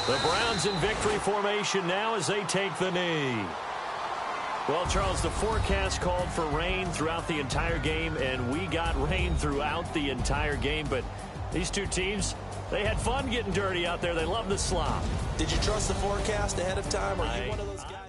The Browns in victory formation now as they take the knee. Well, Charles, the forecast called for rain throughout the entire game, and we got rain throughout the entire game. But these two teams, they had fun getting dirty out there. They love the slop. Did you trust the forecast ahead of time? Or are you one of those guys?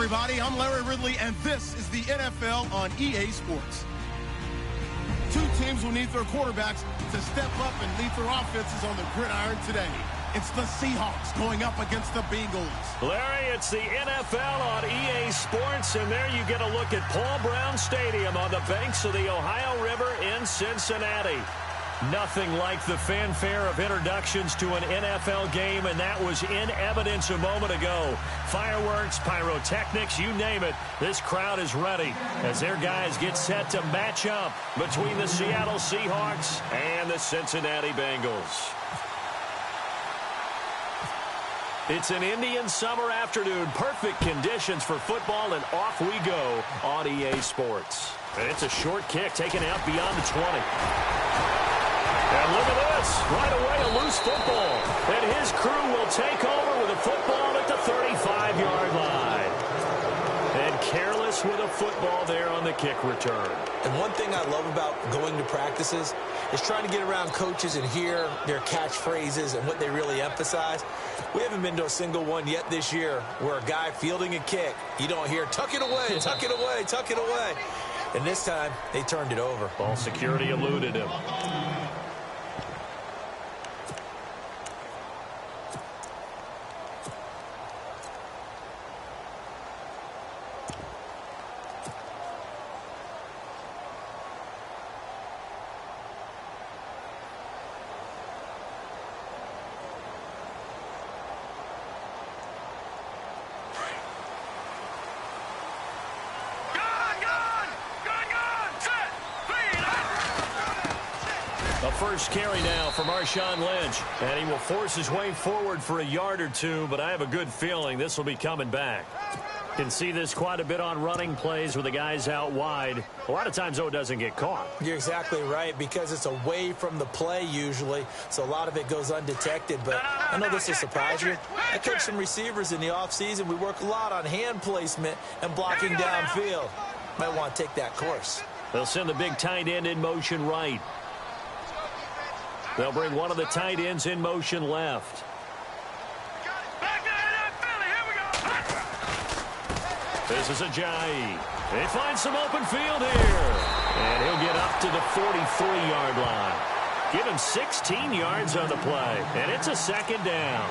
Everybody, I'm Larry Ridley, and this is the NFL on EA Sports. Two teams will need their quarterbacks to step up and lead their offenses on the gridiron today. It's the Seahawks going up against the Bengals. Larry, it's the NFL on EA Sports, and there you get a look at Paul Brown Stadium on the banks of the Ohio River in Cincinnati. Nothing like the fanfare of introductions to an NFL game, and that was in evidence a moment ago. Fireworks, pyrotechnics, you name it, this crowd is ready as their guys get set to match up between the Seattle Seahawks and the Cincinnati Bengals. It's an Indian summer afternoon, perfect conditions for football, and off we go on EA Sports. And it's a short kick taken out beyond the 20. And look at this, right away a loose football. And his crew will take over with a football at the 35-yard line. And careless with a football there on the kick return. And one thing I love about going to practices is trying to get around coaches and hear their catchphrases and what they really emphasize. We haven't been to a single one yet this year where a guy fielding a kick, you don't hear, tuck it away, tuck it away, tuck it away. And this time, they turned it over. Ball security eluded him. A first carry now for Marshawn Lynch. And he will force his way forward for a yard or two, but I have a good feeling this will be coming back. Can see this quite a bit on running plays with the guys out wide. A lot of times, though, it doesn't get caught. You're exactly right, because it's away from the play usually, so a lot of it goes undetected. But I know this will surprise you. I coach some receivers in the offseason. We work a lot on hand placement and blocking downfield. Might want to take that course. They'll send the big tight end in motion right. They'll bring one of the tight ends in motion left. This is Ajayi. They find some open field here. And he'll get up to the 43-yard line. Give him 16 yards on the play. And it's a second down.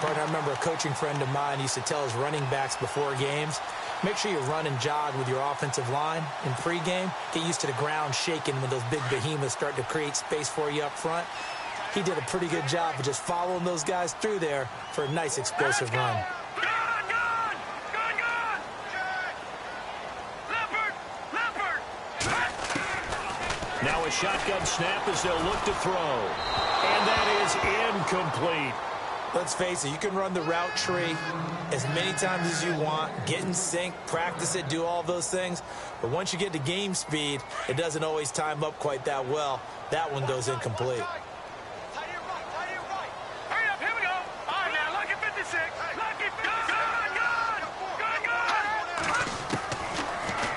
Partner, I remember a coaching friend of mine used to tell his running backs before games, make sure you run and jog with your offensive line in pregame. Get used to the ground shaking when those big behemoths start to create space for you up front. He did a pretty good job of just following those guys through there for a nice explosive run. Now a shotgun snap as they'll look to throw. And that is incomplete. Let's face it, you can run the route tree as many times as you want, get in sync, practice it, do all those things. But once you get to game speed, it doesn't always time up quite that well. That one goes incomplete.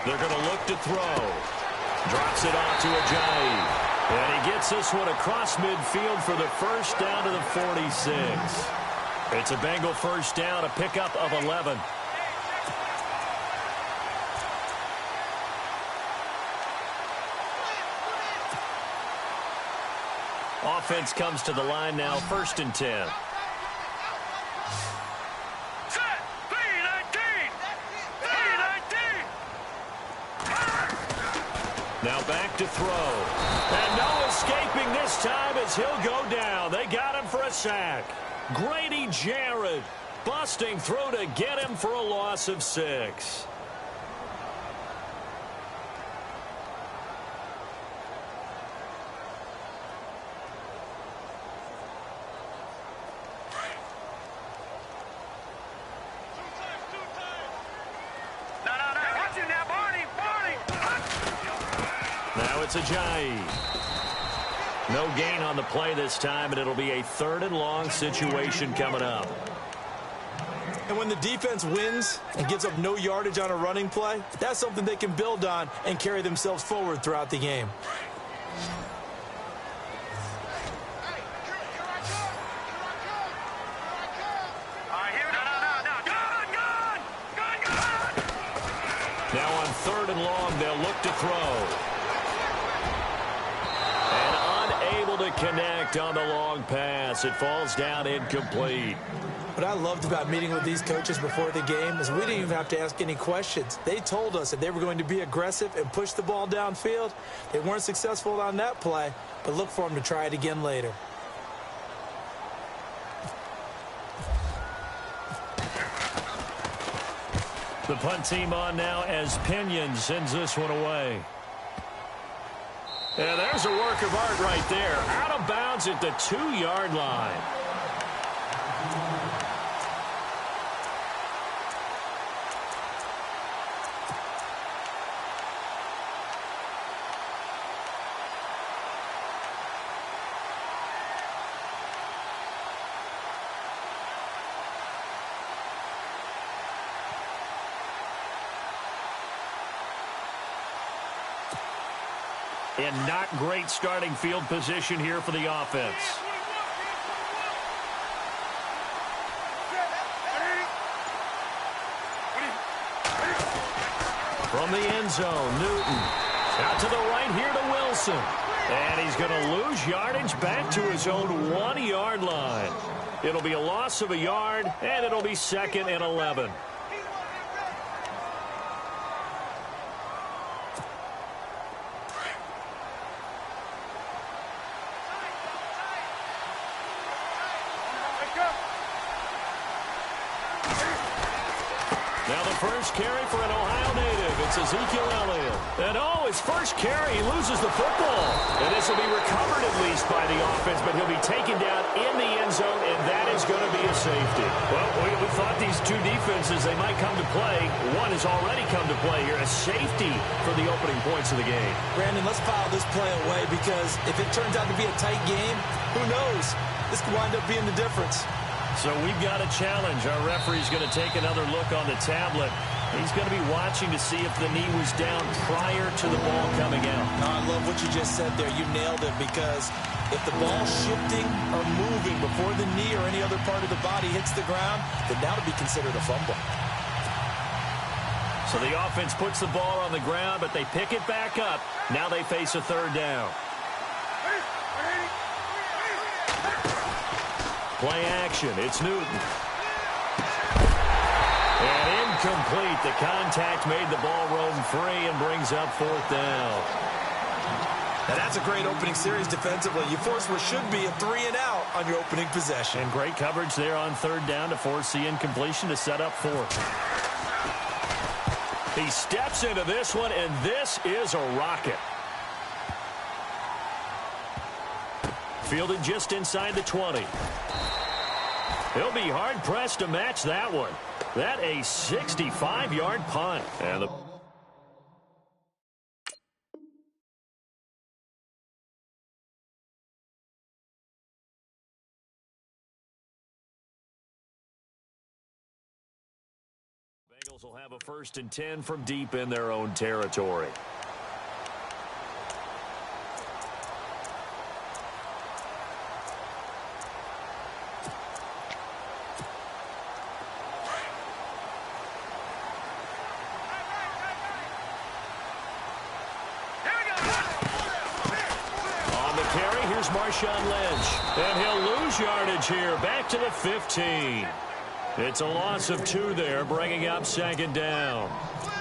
They're going to look to throw. Drops it off to Ajayi. And he gets this one across midfield for the first down to the 46. It's a Bengal first down, a pickup of 11. Offense comes to the line now, 1st and 10. Now back to throw. And no escaping this time as he'll go down. They got him for a sack. Grady Jarrett busting through to get him for a loss of 6. Now it's Ajayi. No gain on the play this time, and it'll be a 3rd and long situation coming up. And when the defense wins and gives up no yardage on a running play, that's something they can build on and carry themselves forward throughout the game. Now on 3rd and long, they'll look to throw. To connect on the long pass. It falls down incomplete. What I loved about meeting with these coaches before the game is we didn't even have to ask any questions. They told us that they were going to be aggressive and push the ball downfield. They weren't successful on that play, but look for them to try it again later. The punt team on now as Pinion sends this one away. And there's a work of art right there. Out of bounds at the 2-yard line. And not great starting field position here for the offense. From the end zone, Newton. Out to the right here to Wilson. And he's going to lose yardage back to his own 1-yard line. It'll be a loss of a yard, and it'll be 2nd and 11. Now the first carry for an Ohio native. It's Ezekiel Elliott. And his first carry, he loses the football. And this will be recovered at least by the offense, but he'll be taken down in the end zone, and that is going to be a safety. Well, we thought these two defenses, they might come to play. One has already come to play here, a safety for the opening points of the game. Brandon, let's file this play away because if it turns out to be a tight game, who knows? This could wind up being the difference. So we've got a challenge. Our referee's going to take another look on the tablet. He's going to be watching to see if the knee was down prior to the ball coming out. I love what you just said there. You nailed it, because if the ball's shifting or moving before the knee or any other part of the body hits the ground, then that would be considered a fumble. So the offense puts the ball on the ground, but they pick it back up. Now they face a third down. Play action. It's Newton. And incomplete. The contact made the ball roam free and brings up fourth down. Now that's a great opening series defensively. You force what should be a 3-and-out on your opening possession. And great coverage there on third down to force the incompletion to set up fourth. He steps into this one, and this is a rocket. Fielded just inside the 20. He'll be hard-pressed to match that one. That a 65-yard punt. And the Bengals will have a 1st and 10 from deep in their own territory. Marshawn Lynch, and he'll lose yardage here, back to the 15. It's a loss of 2 there, bringing up 2nd down.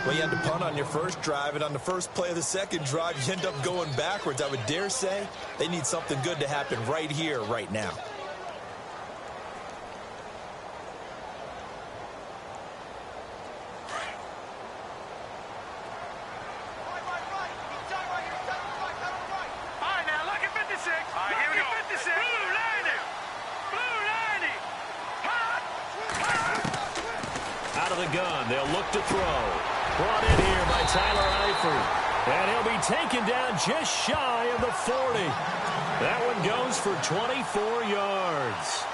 Well, you had to punt on your first drive, and on the first play of the second drive, you end up going backwards. I would dare say they need something good to happen right here, right now. They'll look to throw. Brought in here by Tyler Eifert. And he'll be taken down just shy of the 40. That one goes for 24 yards.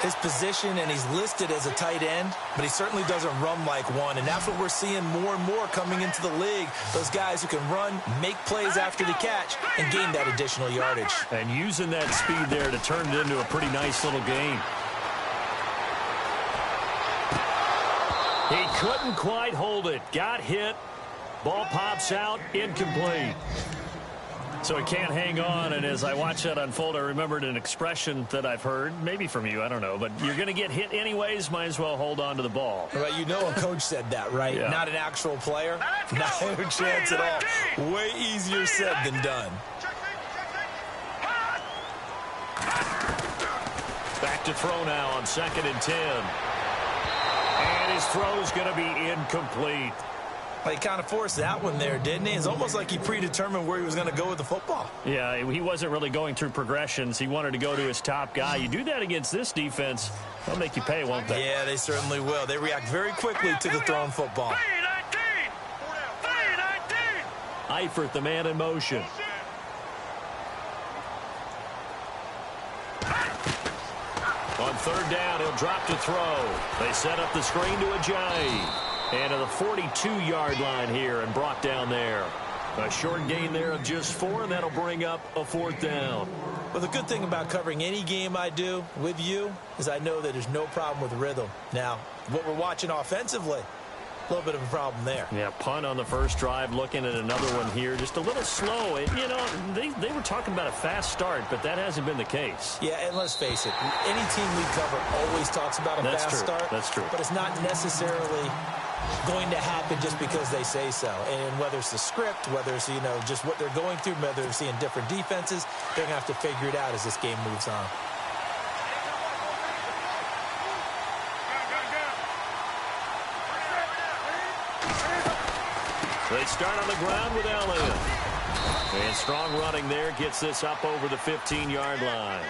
His position, and he's listed as a tight end, but he certainly doesn't run like one. And that's what we're seeing more and more coming into the league. Those guys who can run, make plays after the catch, and gain that additional yardage. And using that speed there to turn it into a pretty nice little game. He couldn't quite hold it. Got hit. Ball pops out. Incomplete. So he can't hang on. And as I watch that unfold, I remembered an expression that I've heard, maybe from you, I don't know. But you're going to get hit anyways. Might as well hold on to the ball. Well, you know a coach said that, right? Yeah. Not an actual player. Not a chance at all. Way easier said than done. Back to throw now on 2nd and 10. And his throw's going to be incomplete. Well, he kind of forced that one there, didn't he? It's almost like he predetermined where he was going to go with the football. Yeah, he wasn't really going through progressions. He wanted to go to his top guy. You do that against this defense, they'll make you pay, won't they? Yeah, they certainly will. They react very quickly to the thrown football. Eifert, the man in motion. On 3rd down, he'll drop to throw. They set up the screen to Ajayi. And to the 42-yard line here and brought down there. A short gain there of just 4, and that'll bring up a 4th down. Well, the good thing about covering any game I do with you is I know that there's no problem with rhythm. Now, what we're watching offensively, a little bit of a problem there. Yeah, punt on the first drive, looking at another one here. Just a little slow. You know, they were talking about a fast start, but that hasn't been the case. Yeah, and let's face it, any team we cover always talks about a fast start. That's true. But it's not necessarily going to happen just because they say so. And whether it's the script, whether it's, you know, just what they're going through, whether they're seeing different defenses, they're going to have to figure it out as this game moves on. They start on the ground with Elliott. And strong running there gets this up over the 15-yard line.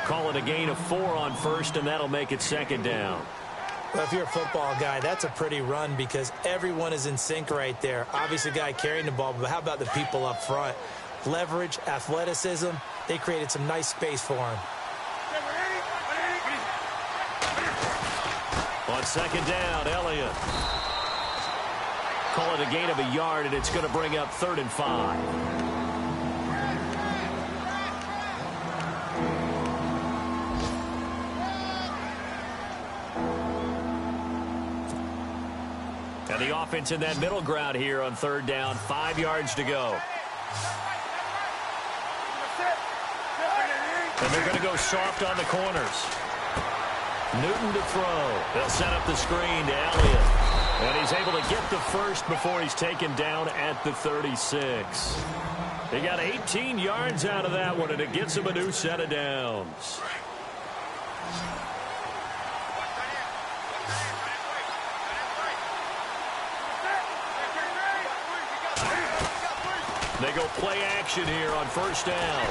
Call it a gain of 4 on first, and that'll make it second down. Well, if you're a football guy, that's a pretty run because everyone is in sync right there. Obviously, the guy carrying the ball, but how about the people up front? Leverage, athleticism, they created some nice space for him. On second down, Elliott. Call it a gain of a yard, and it's going to bring up 3rd and 5. And the offense in that middle ground here on 3rd down, 5 yards to go. And they're going to go soft on the corners. Newton to throw. They'll set up the screen to Elliott. And he's able to get the first before he's taken down at the 36. He got 18 yards out of that one, and it gets him a new set of downs. They go play action here on 1st down.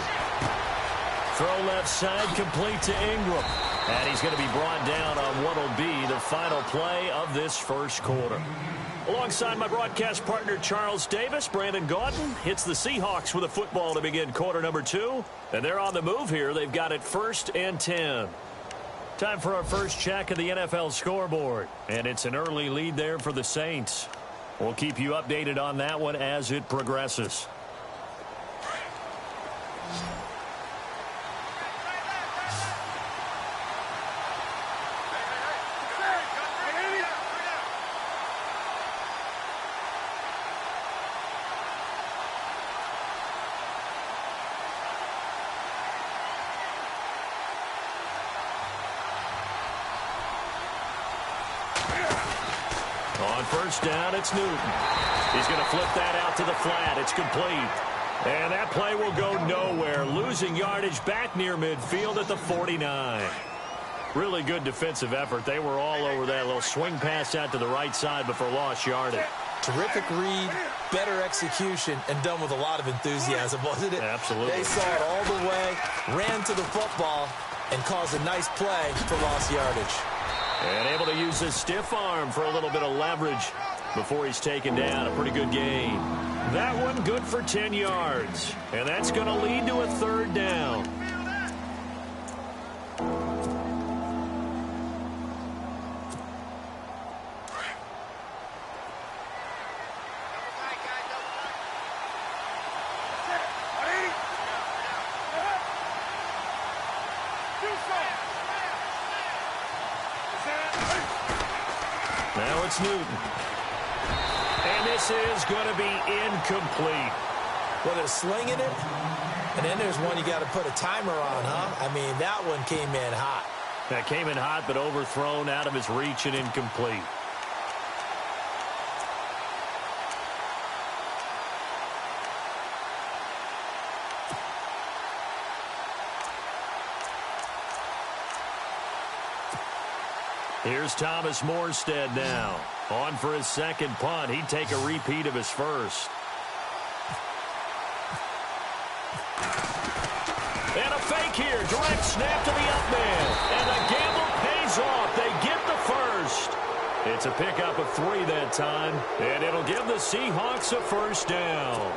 Throw left side, complete to Ingram. And he's going to be brought down on what will be the final play of this first quarter. Alongside my broadcast partner, Charles Davis, Brandon Gaudin hits the Seahawks with a football to begin quarter number 2. And they're on the move here. They've got it 1st and 10. Time for our first check of the NFL scoreboard. And it's an early lead there for the Saints. We'll keep you updated on that one as it progresses. On 1st down, it's Newton. He's going to flip that out to the flat. It's complete. And that play will go nowhere. Losing yardage back near midfield at the 49. Really good defensive effort. They were all over that little swing pass out to the right side before lost yardage. Terrific read, better execution, and done with a lot of enthusiasm, wasn't it? Absolutely. They saw it all the way, ran to the football, and caused a nice play for lost yardage. And able to use his stiff arm for a little bit of leverage before he's taken down. A pretty good gain. That one good for 10 yards. And that's going to lead to a 3rd down. Now it's Newton. And this is going to be incomplete. Well, they're slinging it, and then there's one you got to put a timer on, huh? I mean, that one came in hot. That came in hot, but overthrown, out of his reach, and incomplete. Here's Thomas Morstead now. On for his second punt. He'd take a repeat of his first. And a fake here. Direct snap to the up man. And the gamble pays off. They get the first. It's a pickup of 3 that time. And it'll give the Seahawks a 1st down.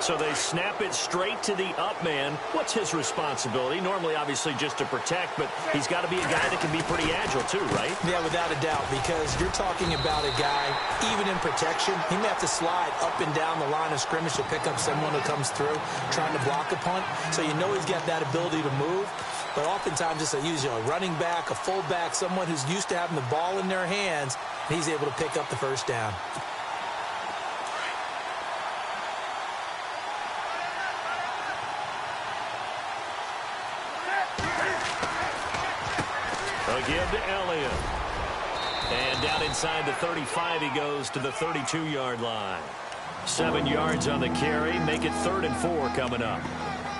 So they snap it straight to the up man. What's his responsibility? Normally, obviously, just to protect, but he's got to be a guy that can be pretty agile too, right? Yeah, without a doubt, because you're talking about a guy, even in protection, he may have to slide up and down the line of scrimmage to pick up someone who comes through trying to block a punt. So you know he's got that ability to move. But oftentimes, it's a running back, a fullback, someone who's used to having the ball in their hands, and he's able to pick up the 1st down. Give to Elliott. And down inside the 35, he goes to the 32-yard line. 7 yards on the carry. Make it 3rd and 4 coming up.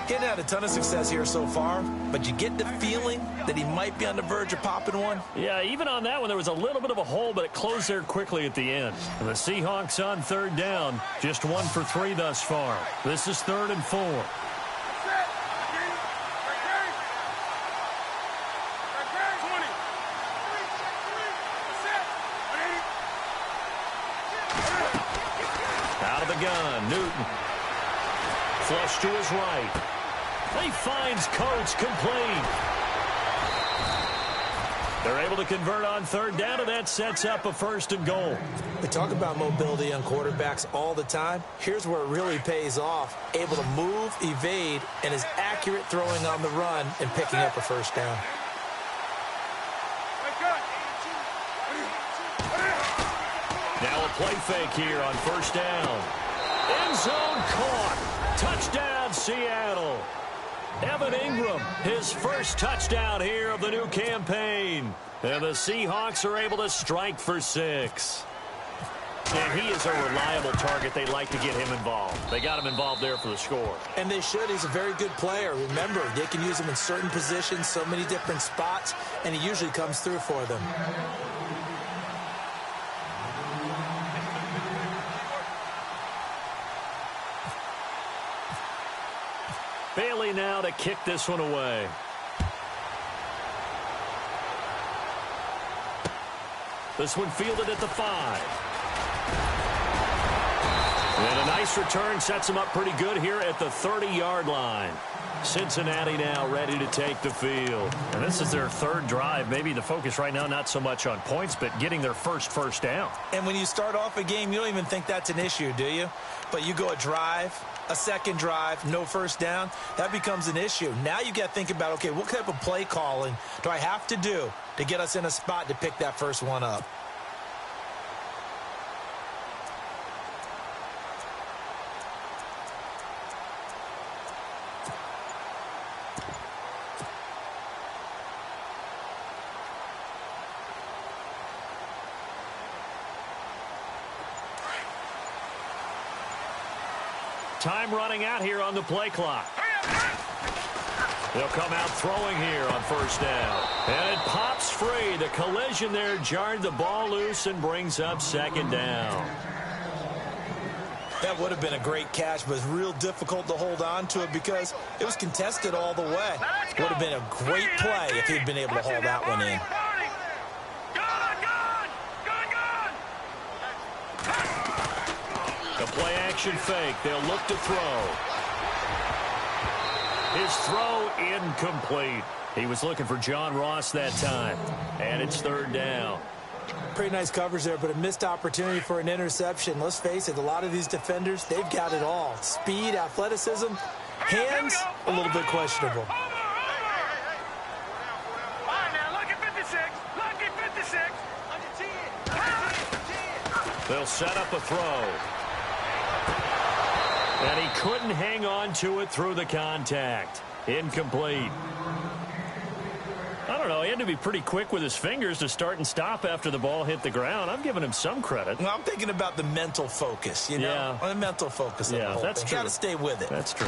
He hadn't had a ton of success here so far, but you get the feeling that he might be on the verge of popping one. Yeah, even on that one, there was a little bit of a hole, but it closed there quickly at the end. And the Seahawks on third down, just 1 for 3 thus far. This is 3rd and 4. Out of the gun, Newton. Flush to his right. He finds Coates complete. They're able to convert on third down, and that sets up a 1st and goal. We talk about mobility on quarterbacks all the time. Here's where it really pays off. Able to move, evade, and is accurate throwing on the run and picking up a 1st down. Now a play fake here on 1st down. End zone caught. Touchdown, Seattle. Evan Ingram, his first touchdown here of the new campaign. And the Seahawks are able to strike for 6. And he is a reliable target. They like to get him involved. They got him involved there for the score. And they should. He's a very good player. Remember, they can use him in certain positions, so many different spots, and he usually comes through for them. Bailey now to kick this one away. This one fielded at the 5. And a nice return sets him up pretty good here at the 30-yard line. Cincinnati now ready to take the field. And this is their 3rd drive. Maybe the focus right now not so much on points, but getting their first down. And when you start off a game, you don't even think that's an issue, do you? But you go a drive, a 2nd drive, no 1st down, that becomes an issue. Now you got to think about, okay, what type of play calling do I have to do to get us in a spot to pick that first one up? Time running out here on the play clock. They'll come out throwing here on 1st down. And it pops free. The collision there jarred the ball loose and brings up 2nd down. That would have been a great catch, but it's real difficult to hold on to it because it was contested all the way. Would have been a great play if he'd been able to hold that one in. The play action fake. They'll look to throw. His throw incomplete. He was looking for John Ross that time. And it's 3rd down. Pretty nice coverage there, but a missed opportunity for an interception. Let's face it, a lot of these defenders, they've got it all. Speed, athleticism, hands, a little bit questionable. They'll set up a throw. And he couldn't hang on to it through the contact. Incomplete. I don't know. He had to be pretty quick with his fingers to start and stop after the ball hit the ground. I'm giving him some credit. Well, I'm thinking about the mental focus, you know? Yeah. The mental focus of the whole that's thing. true. Got to stay with it. That's true.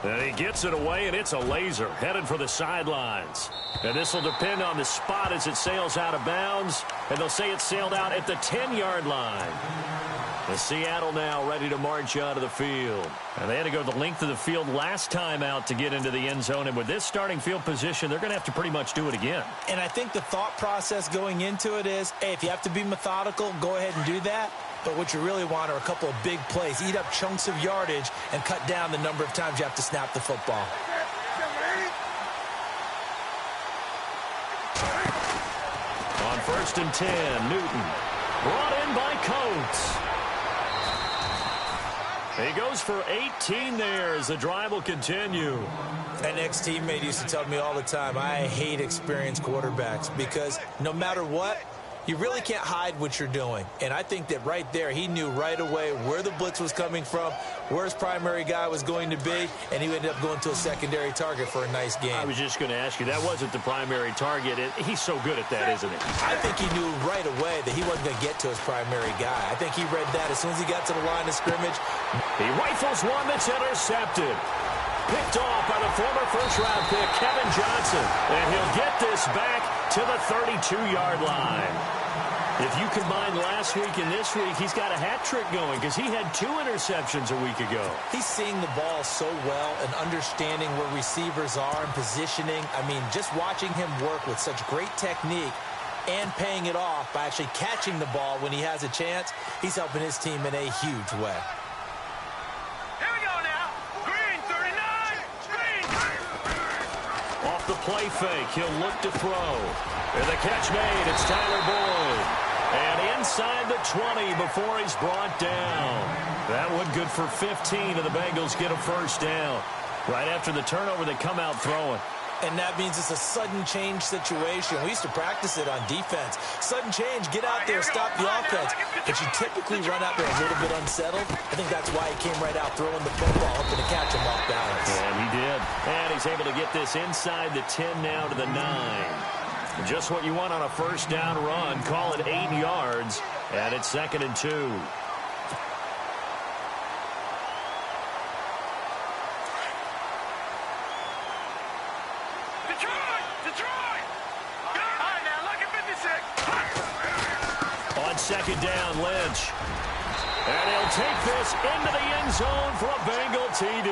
And he gets it away, and it's a laser headed for the sidelines. And this will depend on the spot as it sails out of bounds. And they'll say it sailed out at the 10-yard line. The Seattle now ready to march out of the field. And they had to go the length of the field last time out to get into the end zone. And with this starting field position, they're going to have to pretty much do it again. And I think the thought process going into it is, hey, if you have to be methodical, go ahead and do that. But what you really want are a couple of big plays. Eat up chunks of yardage and cut down the number of times you have to snap the football. On 1st and 10, Newton. Brought in by Coates. He goes for 18 there as the drive will continue. An ex-teammate used to tell me all the time, I hate experienced quarterbacks because no matter what, You really can't hide what you're doing. And I think that right there, he knew right away where the blitz was coming from, where his primary guy was going to be, and he ended up going to a secondary target for a nice game. I was just going to ask you, that wasn't the primary target. He's so good at that, isn't he? I think he knew right away that he wasn't going to get to his primary guy. I think he read that as soon as he got to the line of scrimmage. He rifles one that's intercepted. Picked off by the former first-round pick, Kevin Johnson. And he'll get this back to the 32-yard line. If you combine last week and this week, he's got a hat trick going because he had 2 interceptions a week ago. He's seeing the ball so well and understanding where receivers are and positioning. I mean, just watching him work with such great technique and paying it off by actually catching the ball when he has a chance, he's helping his team in a huge way. Off the play fake, he'll look to throw. And the catch made, it's Tyler Boyd. And inside the 20 before he's brought down. That one good for 15, and the Bengals get a first down. Right after the turnover, they come out throwing. And that means it's a sudden change situation. We used to practice it on defense. Sudden change, get out there, stop the offense. But you typically run out there a little bit unsettled. I think that's why he came right out throwing the football, hoping to catch him off balance. And he did. And he's able to get this inside the 10 now to the 9. Just what you want on a first down run. Call it 8 yards. And it's 2nd and 2. Second down, Lynch. And he'll take this into the end zone for a Bengal TD.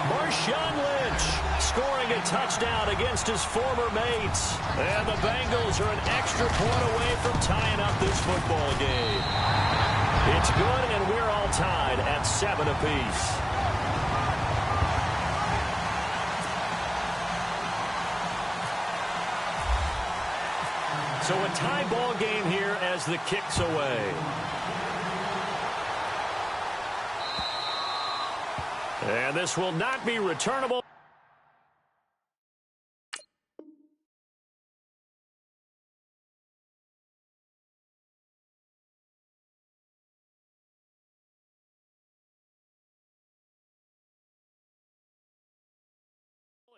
Marshawn Lynch scoring a touchdown against his former mates. And the Bengals are an extra point away from tying up this football game. It's good, and we're all tied at 7 apiece. So a tie ball game here as the kick's away. And this will not be returnable.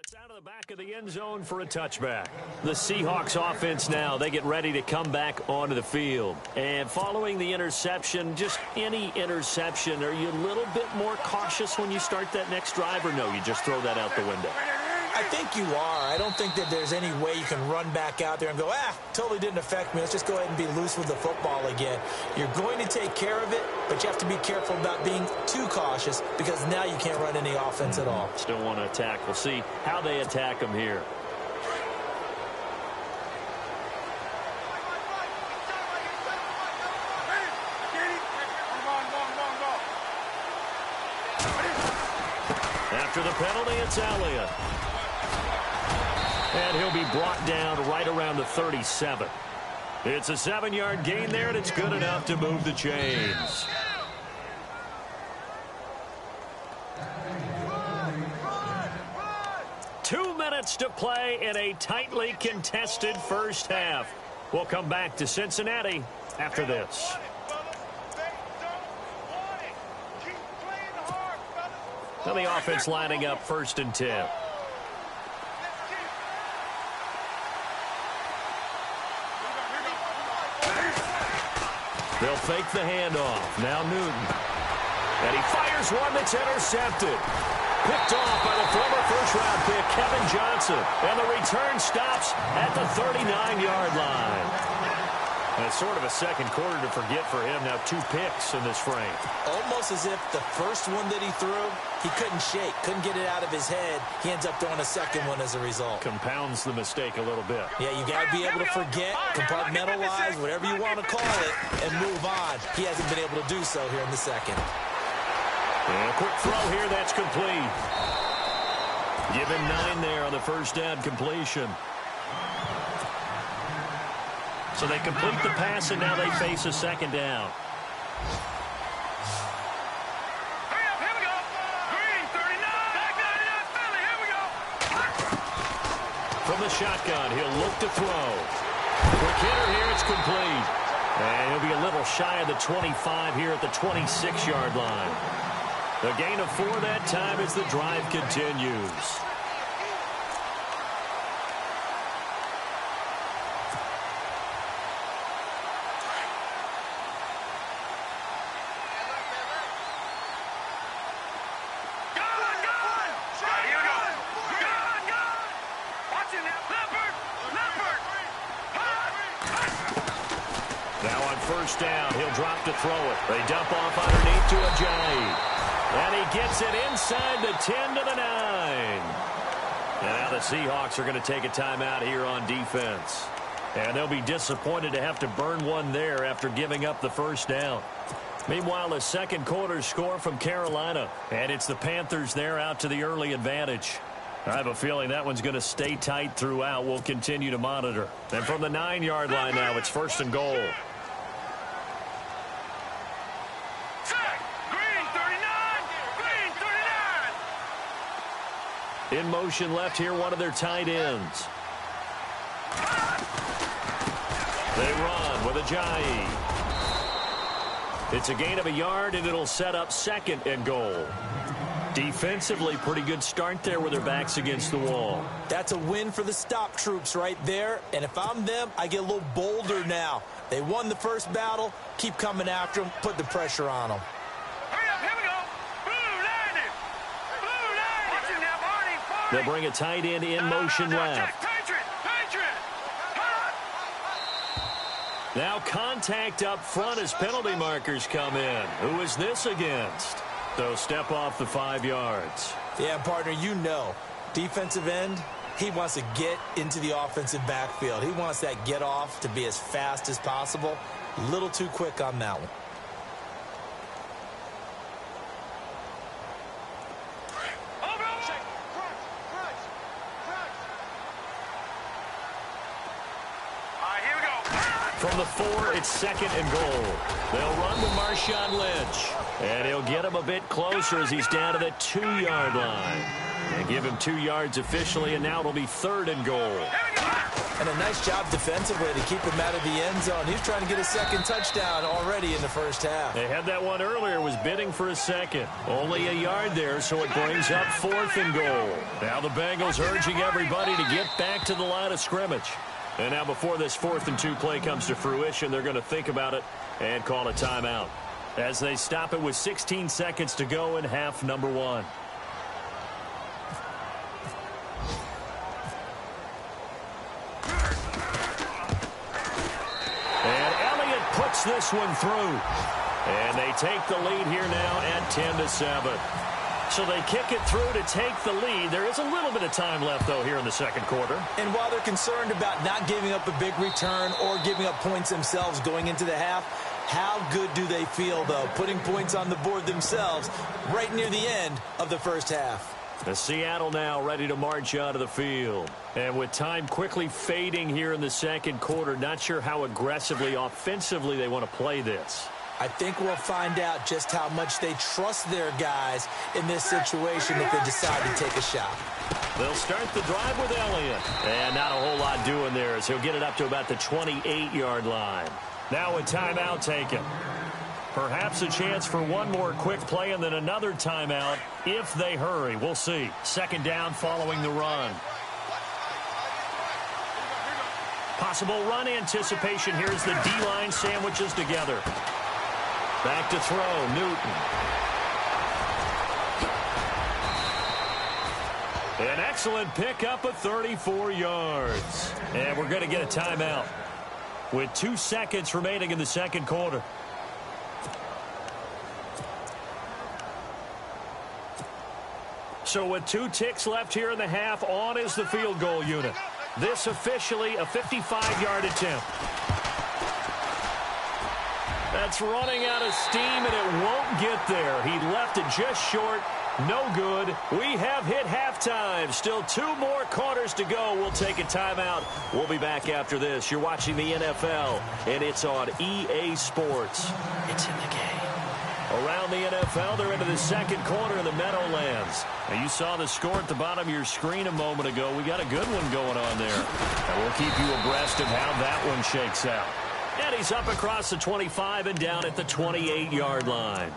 It's out of the back of the end zone for a touchback. The Seahawks offense now, they get ready to come back onto the field. And following the interception, just any interception, are you a little bit more cautious when you start that next drive, or no, you just throw that out the window? I think you are. I don't think that there's any way you can run back out there and go, totally didn't affect me. Let's just go ahead and be loose with the football again. You're going to take care of it, but you have to be careful about being too cautious because now you can't run any offense at all. Still want to attack. We'll see how they attack them here. After the penalty, it's Elliott. And he'll be brought down right around the 37. It's a 7-yard gain there, and it's good enough to move the chains. Two minutes to play in a tightly contested first half. We'll come back to Cincinnati after this. Now the offense lining up 1st and 10. They'll fake the handoff. Now Newton. And he fires one that's intercepted. Picked off by the former first-round pick, Kevin Johnson. And the return stops at the 39-yard line. And it's sort of a second quarter to forget for him. Now 2 picks in this frame. Almost as if the first one that he threw, he couldn't shake, couldn't get it out of his head. He ends up throwing a second one as a result. Compounds the mistake a little bit. Yeah, you got to be able to forget, compartmentalize, whatever you want to call it, and move on. He hasn't been able to do so here in the second. And a quick throw here, that's complete. Given 9 there on the first down completion. So they complete the pass, and now they face a second down. From the shotgun, he'll look to throw. Quick hitter here. It's complete. And he'll be a little shy of the 25 here at the 26-yard line. The gain of 4 that time as the drive continues. First down, he'll drop to throw it. They dump off underneath to Ajayi. And he gets it inside the 10 to the 9. And now the Seahawks are going to take a timeout here on defense. And they'll be disappointed to have to burn one there after giving up the first down. Meanwhile, a second quarter score from Carolina. And it's the Panthers there out to the early advantage. I have a feeling that one's going to stay tight throughout. We'll continue to monitor. And from the 9-yard line now, it's first and goal. In motion left here, one of their tight ends. They run with Ajayi. It's a gain of a yard, and it'll set up second and goal. Defensively, pretty good start there with their backs against the wall. That's a win for the stop troops right there. And if I'm them, I get a little bolder now. They won the first battle. Keep coming after them. Put the pressure on them. They'll bring a tight end in motion left. Now contact up front as penalty markers come in. Who is this against? They'll step off the 5 yards. Yeah, partner, you know. Defensive end, he wants to get into the offensive backfield. He wants that get off to be as fast as possible. A little too quick on that one. From the 4, it's second and goal. They'll run with Marshawn Lynch. And he'll get him a bit closer as he's down to the 2-yard line. And give him 2 yards officially, and now it'll be third and goal. And a nice job defensively to keep him out of the end zone. He's trying to get a second touchdown already in the first half. They had that one earlier, was bidding for a second. Only a yard there, so it brings up fourth and goal. Now the Bengals urging everybody to get back to the line of scrimmage. And now before this 4th and 2 play comes to fruition, they're going to think about it and call a timeout as they stop it with 16 seconds to go in half number 1. And Elliott puts this one through. And they take the lead here now at 10-7. So they kick it through to take the lead. There is a little bit of time left, though, here in the second quarter. And while they're concerned about not giving up a big return or giving up points themselves going into the half, how good do they feel, though, putting points on the board themselves right near the end of the first half? The Seattle now ready to march out of the field. And with time quickly fading here in the second quarter, not sure how aggressively, offensively they want to play this. I think we'll find out just how much they trust their guys in this situation if they decide to take a shot. They'll start the drive with Elliott. And not a whole lot doing there as he'll get it up to about the 28-yard line. Now a timeout taken. Perhaps a chance for one more quick play and then another timeout if they hurry. We'll see. Second down following the run. Possible run anticipation. Here's the D-line sandwiches together. Back to throw, Newton. An excellent pickup of 34 yards. And we're going to get a timeout with 2 seconds remaining in the second quarter. So with 2 ticks left here in the half, on is the field goal unit. This officially a 55-yard attempt. That's running out of steam, and it won't get there. He left it just short. No good. We have hit halftime. Still 2 more quarters to go. We'll take a timeout. We'll be back after this. You're watching the NFL, and it's on EA Sports. It's in the game. Around the NFL, they're into the second quarter in the Meadowlands. Now, you saw the score at the bottom of your screen a moment ago. We got a good one going on there. And we'll keep you abreast of how that one shakes out. And he's up across the 25 and down at the 28-yard line.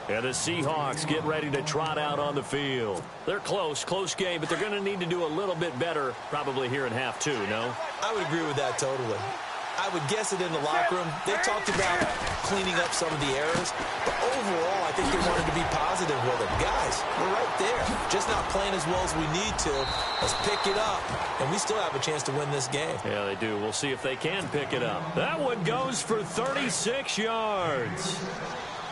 And the Seahawks get ready to trot out on the field. They're close game, but they're going to need to do a little bit better probably here in half two, no? I would agree with that totally. I would guess it in the locker room. They talked about cleaning up some of the errors, but overall, I think they wanted to be positive with it. Guys, we're right there. Just not playing as well as we need to. Let's pick it up, and we still have a chance to win this game. Yeah, they do. We'll see if they can pick it up. That one goes for 36 yards.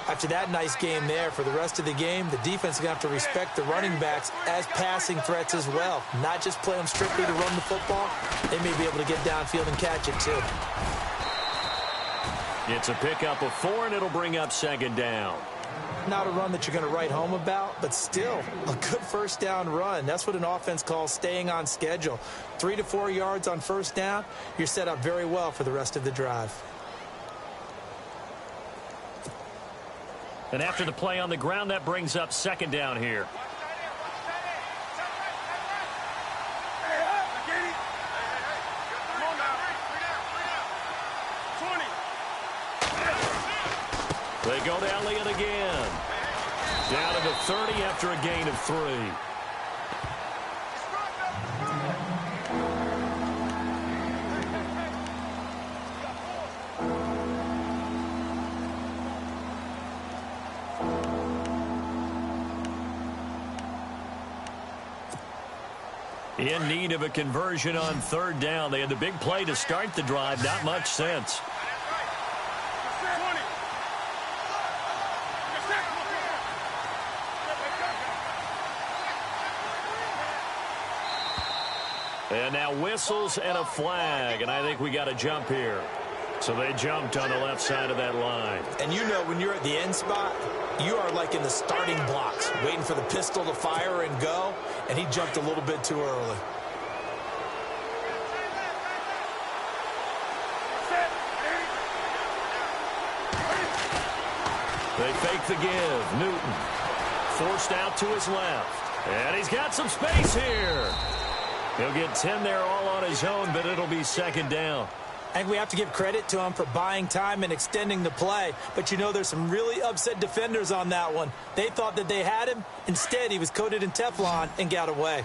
After that nice game there, for the rest of the game, the defense is going to have to respect the running backs as passing threats as well. Not just play them strictly to run the football. They may be able to get downfield and catch it, too. It's a pickup of 4, and it'll bring up second down. Not a run that you're going to write home about, but still a good first down run. That's what an offense calls staying on schedule. 3 to 4 yards on first down, you're set up very well for the rest of the drive. And after the play on the ground, that brings up second down here. They go to Elliott again. Down to the 30 after a gain of 3. In need of a conversion on third down. They had the big play to start the drive. Not much sense. And now whistles and a flag. And I think we got a jump here. So they jumped on the left side of that line. And you know when you're at the end spot, you are like in the starting blocks, waiting for the pistol to fire and go, and he jumped a little bit too early. They fake the give. Newton forced out to his left. And he's got some space here. He'll get 10 there all on his own, but it'll be second down. I think we have to give credit to him for buying time and extending the play. But, you know, there's some really upset defenders on that one. They thought that they had him. Instead, he was coated in Teflon and got away.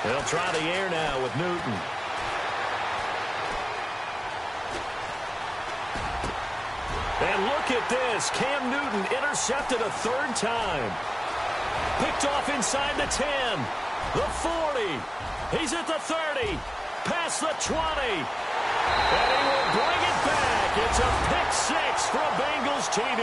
They'll try the air now with Newton. And look at this. Cam Newton intercepted a third time. Picked off inside the 10, the 40. He's at the 30, past the 20. And he will bring it back. It's a pick six for a Bengals TD.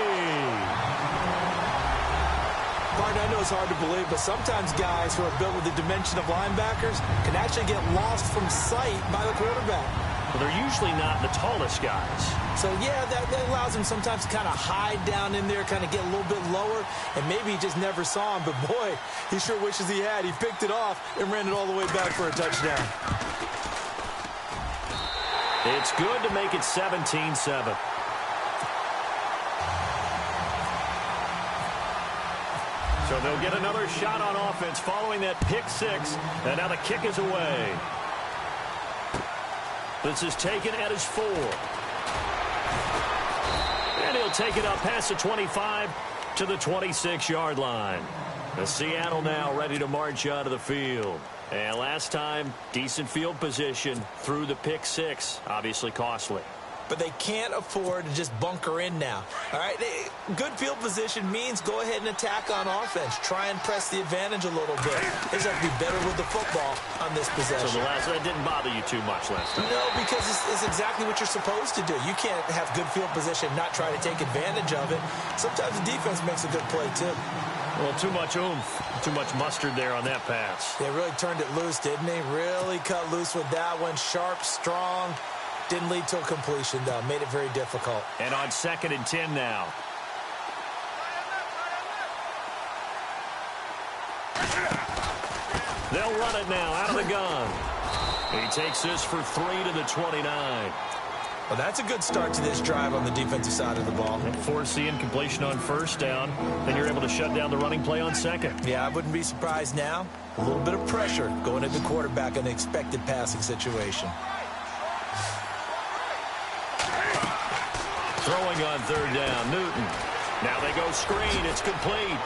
Martin, I know it's hard to believe, but sometimes guys who are built with the dimension of linebackers can actually get lost from sight by the quarterback. Well, they're usually not the tallest guys. So, yeah, that allows him sometimes to kind of hide down in there, kind of get a little bit lower, and maybe he just never saw him. But, boy, he sure wishes he had. He picked it off and ran it all the way back for a touchdown. It's good to make it 17-7. So they'll get another shot on offense following that pick six, and now the kick is away. This is taken at his 4. And he'll take it up past the 25 to the 26-yard line. The Seattle now ready to march out of the field. And last time, decent field position through the pick six. Obviously costly. But they can't afford to just bunker in now. All right, good field position means go ahead and attack on offense. Try and press the advantage a little bit. They just have to be better with the football on this possession. So that didn't bother you too much last time? No, because it's exactly what you're supposed to do. You can't have good field position and not try to take advantage of it. Sometimes the defense makes a good play, too. Well, too much oomph, too much mustard there on that pass. They really turned it loose, didn't they? Really cut loose with that one. Sharp, strong. Didn't lead to a completion, though. Made it very difficult. And on 2nd and 10 now. They'll run it now out of the gun. He takes this for 3 to the 29. Well, that's a good start to this drive on the defensive side of the ball. And forcing completion on first down. Then you're able to shut down the running play on second. Yeah, I wouldn't be surprised now. A little bit of pressure going at the quarterback in an expected passing situation. Throwing on third down, Newton. Now they go screen. It's complete.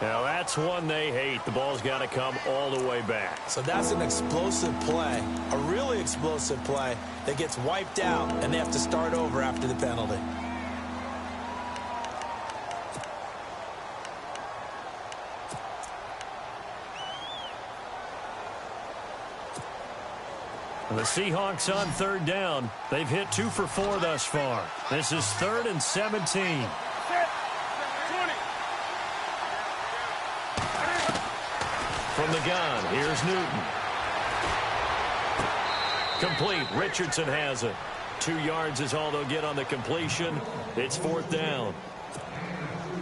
Now that's one they hate. The ball's got to come all the way back. So that's an explosive play, a really explosive play that gets wiped out, and they have to start over after the penalty. The Seahawks on third down. They've hit 2 for 4 thus far. This is 3rd and 17. From the gun, here's Newton. Complete. Richardson has it. 2 yards is all they'll get on the completion. It's 4th down.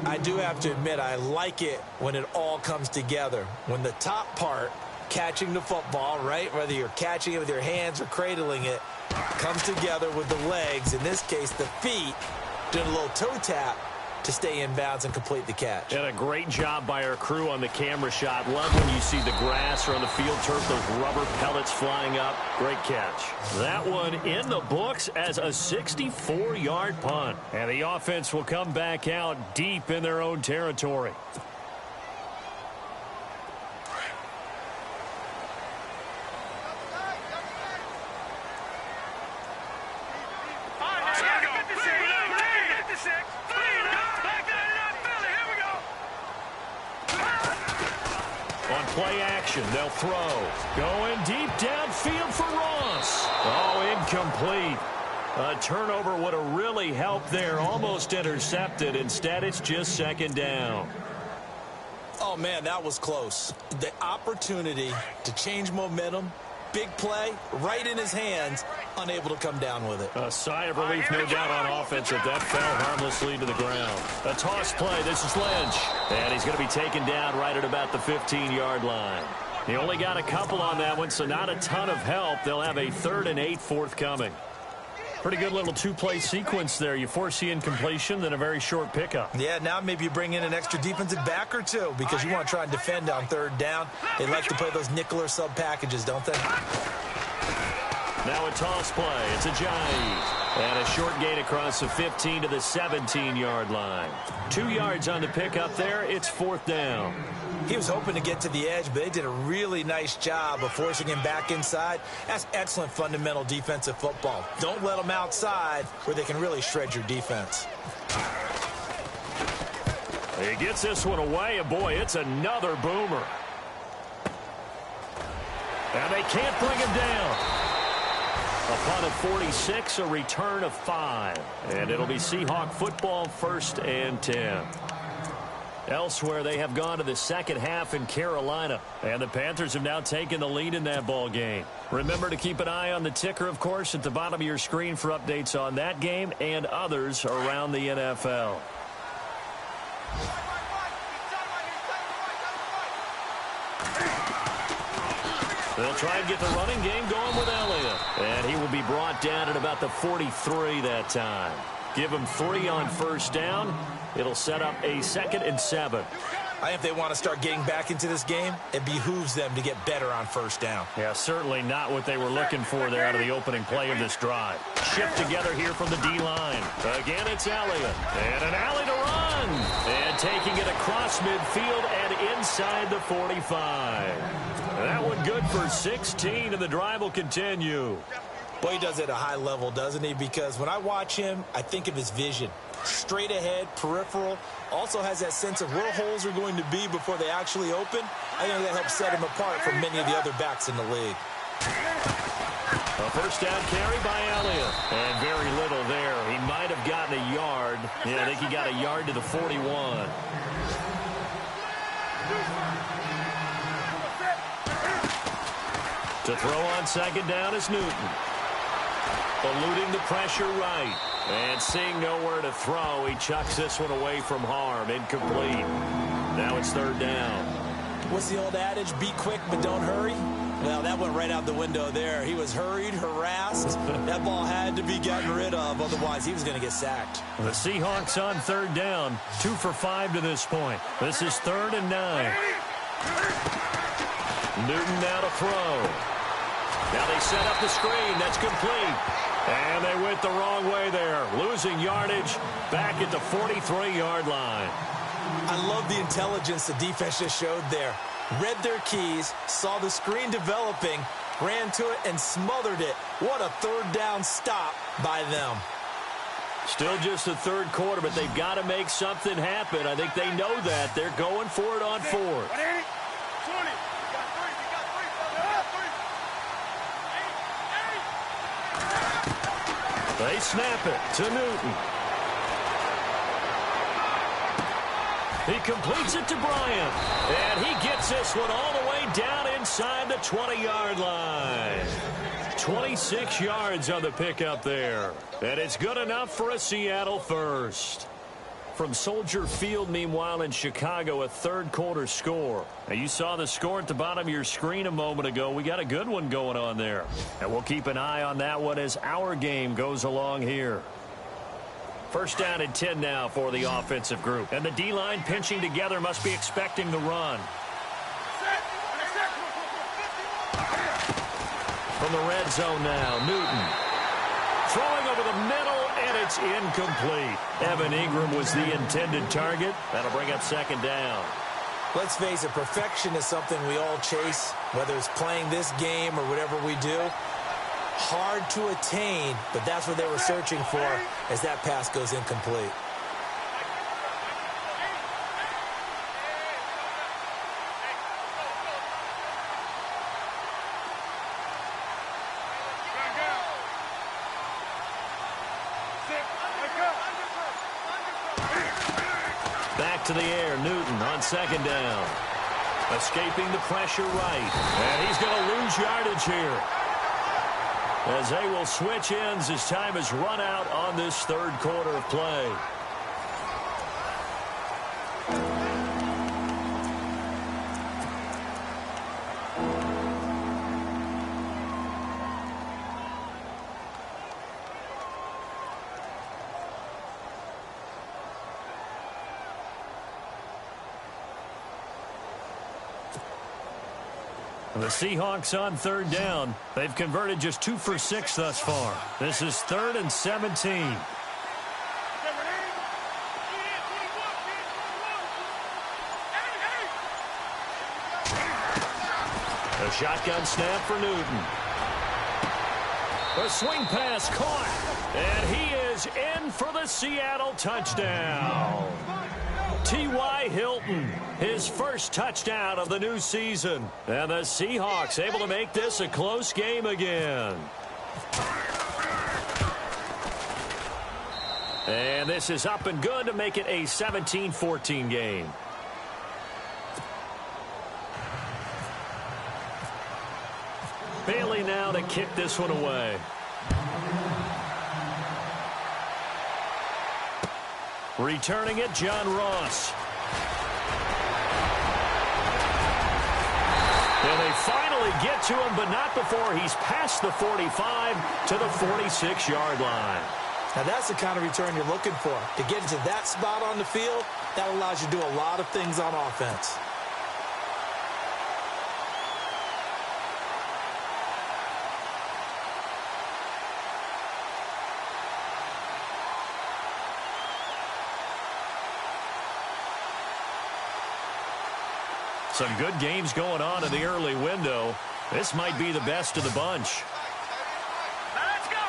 I do have to admit, I like it when it all comes together. When the top part, catching the football, right, whether you're catching it with your hands or cradling it, comes together with the legs, in this case the feet, doing a little toe tap to stay in bounds and complete the catch. And a great job by our crew on the camera shot. Love when you see the grass or on the field turf, those rubber pellets flying up. Great catch. That one in the books as a 64-yard punt. And the offense will come back out deep in their own territory. Play action. They'll throw. Going deep downfield for Ross. Oh, incomplete. A turnover would have really helped there. Almost intercepted. Instead, it's just 2nd down. Oh, man, that was close. The opportunity to change momentum, big play, right in his hands, unable to come down with it. A sigh of relief, no doubt, on offense if that fell harmlessly to the ground. A toss play. This is Lynch. And he's going to be taken down right at about the 15-yard line. He only got a couple on that one, so not a ton of help. They'll have a 3rd and 8 forthcoming. Pretty good little 2-play sequence there. You force the incompletion, then a very short pickup. Yeah, now maybe you bring in an extra defensive back or two because you want to try and defend on 3rd down. They like to play those nickel or sub packages, don't they? Now a toss play. It's a Ajayi. And a short gain across the 15 to the 17-yard line. 2 yards on the pickup there. It's 4th down. He was hoping to get to the edge, but they did a really nice job of forcing him back inside. That's excellent fundamental defensive football. Don't let them outside where they can really shred your defense. He gets this one away, and boy, it's another boomer. And they can't bring him down. A punt of 46, a return of 5. And it'll be Seahawk football, 1st and 10. Elsewhere, they have gone to the second half in Carolina. And the Panthers have now taken the lead in that ball game. Remember to keep an eye on the ticker, of course, at the bottom of your screen for updates on that game and others around the NFL. They'll try and get the running game going with Elliott. And he will be brought down at about the 43 that time. Give him 3 on 1st down. It'll set up a 2nd and 7. I think if they want to start getting back into this game, it behooves them to get better on 1st down. Yeah, certainly not what they were looking for there out of the opening play of this drive. Shift together here from the D-line. Again, it's Elliott. And an alley to run. And taking it across midfield and inside the 45. That one good for 16, and the drive will continue. Boy, he does it at a high level, doesn't he? Because when I watch him, I think of his vision. Straight ahead, peripheral. Also has that sense of where holes are going to be before they actually open. I think that helps set him apart from many of the other backs in the league. A 1st down carry by Elliott. And very little there. He might have gotten a yard. Yeah, I think he got a yard to the 41. To throw on 2nd down is Newton. Eluding the pressure right. And seeing nowhere to throw, he chucks this one away from harm. Incomplete. Now it's third down. What's the old adage? Be quick, but don't hurry. Well, that went right out the window there. He was hurried, harassed. That ball had to be gotten rid of. Otherwise, he was going to get sacked. The Seahawks on third down. 2 for 5 to this point. This is 3rd and 9. Newton now to throw. Now they set up the screen. That's complete. And they went the wrong way there. Losing yardage back at the 43-yard line. I love the intelligence the defense just showed there. Read their keys, saw the screen developing, ran to it, and smothered it. What a third down stop by them. Still just the third quarter, but they've got to make something happen. I think they know that. They're going for it on 4th. They snap it to Newton. He completes it to Bryant. And he gets this one all the way down inside the 20-yard line. 26 yards on the pickup there. And it's good enough for a Seattle first. From Soldier Field, meanwhile, in Chicago, a third-quarter score. Now, you saw the score at the bottom of your screen a moment ago. We got a good one going on there. And we'll keep an eye on that one as our game goes along here. First down and 10 now for the offensive group. And the D-line pinching together must be expecting the run. From the red zone now, Newton. Throwing over the middle, and it's incomplete. Evan Ingram was the intended target. That'll bring up second down. Let's face it, perfection is something we all chase, whether it's playing this game or whatever we do. Hard to attain, but that's what they were searching for as that pass goes incomplete. Back to the air, Newton on second down. Escaping the pressure right. And he's going to lose yardage here, as they will switch ends as time has run out on this third quarter of play. The Seahawks on third down. They've converted just 2 for 6 thus far. This is 3rd and 17. A shotgun snap for Newton. A swing pass caught. And he is in for the Seattle touchdown. T.Y. Hilton, his first touchdown of the new season. And the Seahawks able to make this a close game again. And this is up and good to make it a 17-14 game. Bailey now to kick this one away. Returning it, John Ross. And they finally get to him, but not before he's past the 45 to the 46-yard line. Now, that's the kind of return you're looking for. To get into that spot on the field, that allows you to do a lot of things on offense. Some good games going on in the early window. This might be the best of the bunch. Let's go.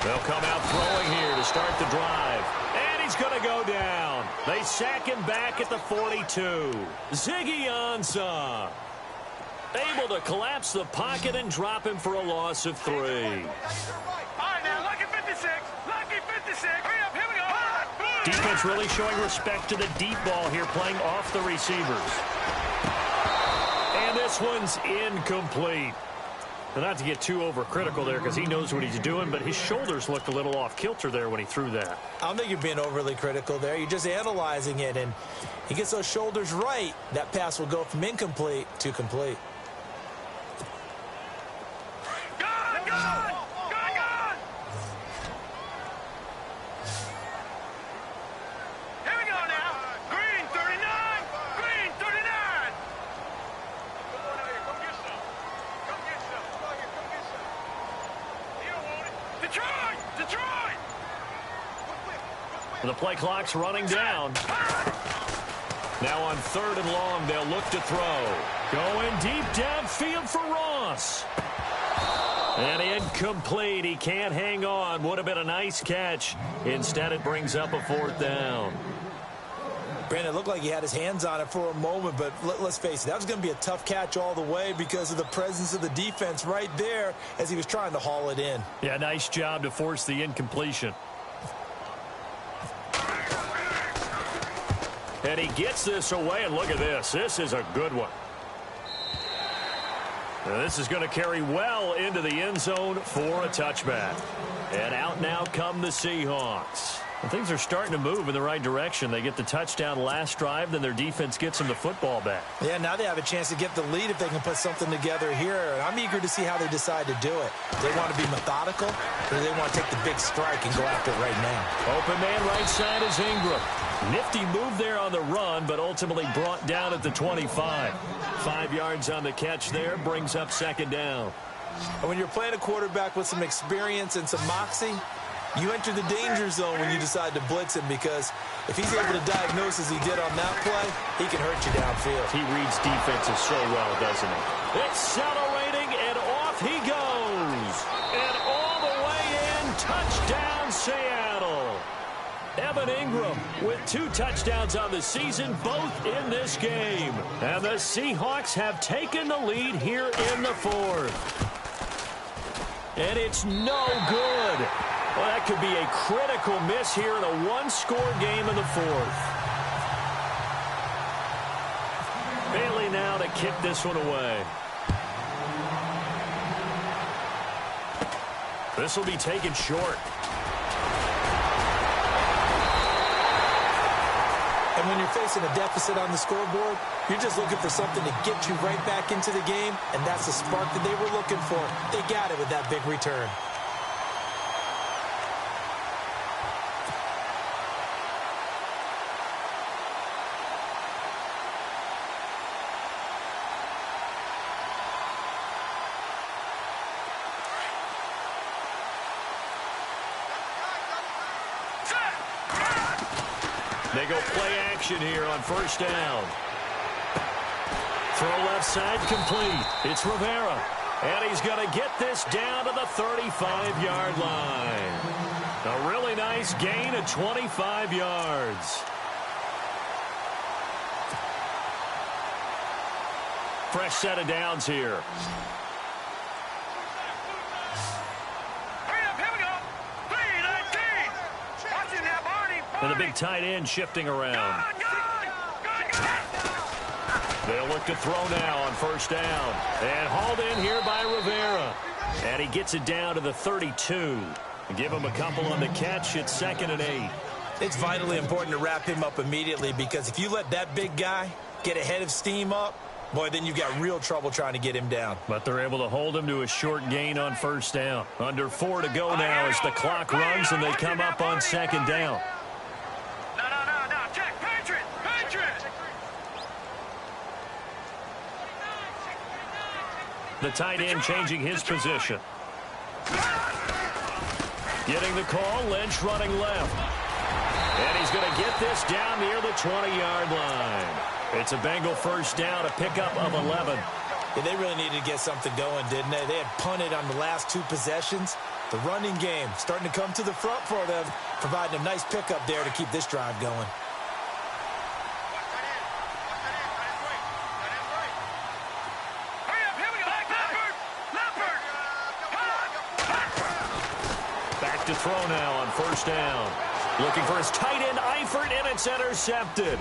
They'll come out throwing here to start the drive. And he's going to go down. They sack him back at the 42. Ziggy Ansah able to collapse the pocket and drop him for a loss of 3. All right, now, lucky 56. Lucky 56. Hurry up, here we go. Defense really showing respect to the deep ball here, playing off the receivers. And this one's incomplete. Not to get too overcritical there because he knows what he's doing, but his shoulders looked a little off kilter there when he threw that. I don't think you're being overly critical there. You're just analyzing it, and he gets those shoulders right. That pass will go from incomplete to complete. The play clock's running down. Now on 3rd and long, they'll look to throw. Going deep downfield for Ross. And incomplete. He can't hang on. Would have been a nice catch. Instead, it brings up a 4th down. Brandon, it looked like he had his hands on it for a moment, but let's face it, that was going to be a tough catch all the way because of the presence of the defense right there as he was trying to haul it in. Yeah, nice job to force the incompletion. And he gets this away, and look at this. This is a good one. Now this is going to carry well into the end zone for a touchback. And out now come the Seahawks. And things are starting to move in the right direction. They get the touchdown last drive, then their defense gets them the football back. Yeah, now they have a chance to get the lead if they can put something together here. And I'm eager to see how they decide to do it. Do they want to be methodical, or do they want to take the big strike and go after it right now? Open man right side is Ingram. Nifty move there on the run, but ultimately brought down at the 25. 5 yards on the catch there, brings up 2nd down. And when you're playing a quarterback with some experience and some moxie, you enter the danger zone when you decide to blitz him, because if he's able to diagnose as he did on that play, he can hurt you downfield. He reads defenses so well, doesn't he? Accelerating, and off he goes. And all the way in, touchdown Seattle. Evan Ingram with 2 touchdowns on the season, both in this game. And the Seahawks have taken the lead here in the 4th. And it's no good. Well, that could be a critical miss here in a 1-score game in the 4th. Bailey now to kick this one away. This will be taken short. And when you're facing a deficit on the scoreboard, you're just looking for something to get you right back into the game, and that's the spark that they were looking for. They got it with that big return. They go play action here on 1st down. Throw left side complete. It's Rivera. And he's going to get this down to the 35-yard line. A really nice gain of 25 yards. Fresh set of downs here. And the big tight end shifting around. They'll look to throw now on 1st down. And hauled in here by Rivera. And he gets it down to the 32. Give him a couple on the catch. It's 2nd and 8. It's vitally important to wrap him up immediately, because if you let that big guy get ahead of steam up, boy, then you've got real trouble trying to get him down. But they're able to hold him to a short gain on 1st down. Under 4 to go now as the clock runs and they come up on 2nd down. The tight end changing his position. Getting the call, Lynch running left. And he's going to get this down near the 20-yard line. It's a Bengal 1st down, a pickup of 11. Yeah, they really needed to get something going, didn't they? They had punted on the last 2 possessions. The running game starting to come to the front for them, providing a nice pickup there to keep this drive going. To throw now on 1st down. Looking for his tight end, Eifert, and it's intercepted.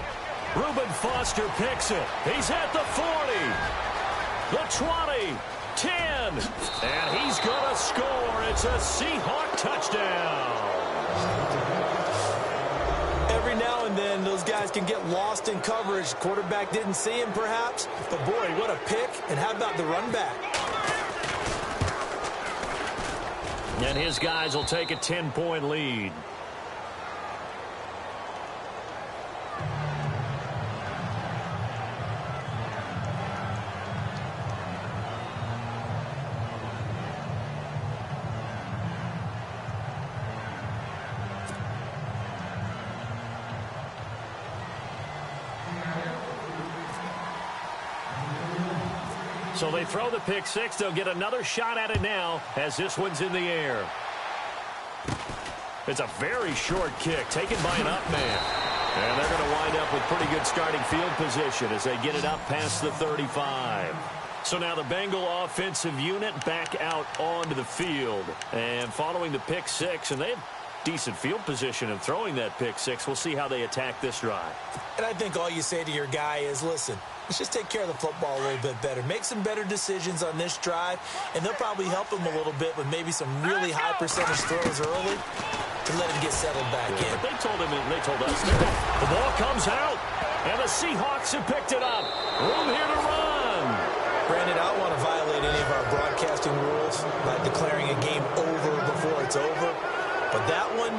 Reuben Foster picks it. He's at the 40, the 20, 10. And he's going to score. It's a Seahawk touchdown. Every now and then, those guys can get lost in coverage. Quarterback didn't see him, perhaps. But, boy, what a pick. And how about the run back? And his guys will take a 10-point lead. So they throw the pick six. They'll get another shot at it now as this one's in the air. It's a very short kick taken by an up man. And they're going to wind up with pretty good starting field position as they get it up past the 35. So now the Bengal offensive unit back out onto the field. And following the pick six, and they have decent field position in throwing that pick six. We'll see how they attack this drive. And I think all you say to your guy is, listen, let's just take care of the football a little bit better. Make some better decisions on this drive, and they'll probably help him a little bit with maybe some really high percentage throws early to let him get settled back in. But they told us the ball comes out, and the Seahawks have picked it up. Room here to run. Brandon, I don't want to violate any of our broadcasting rules by declaring a game over before it's over, but that one,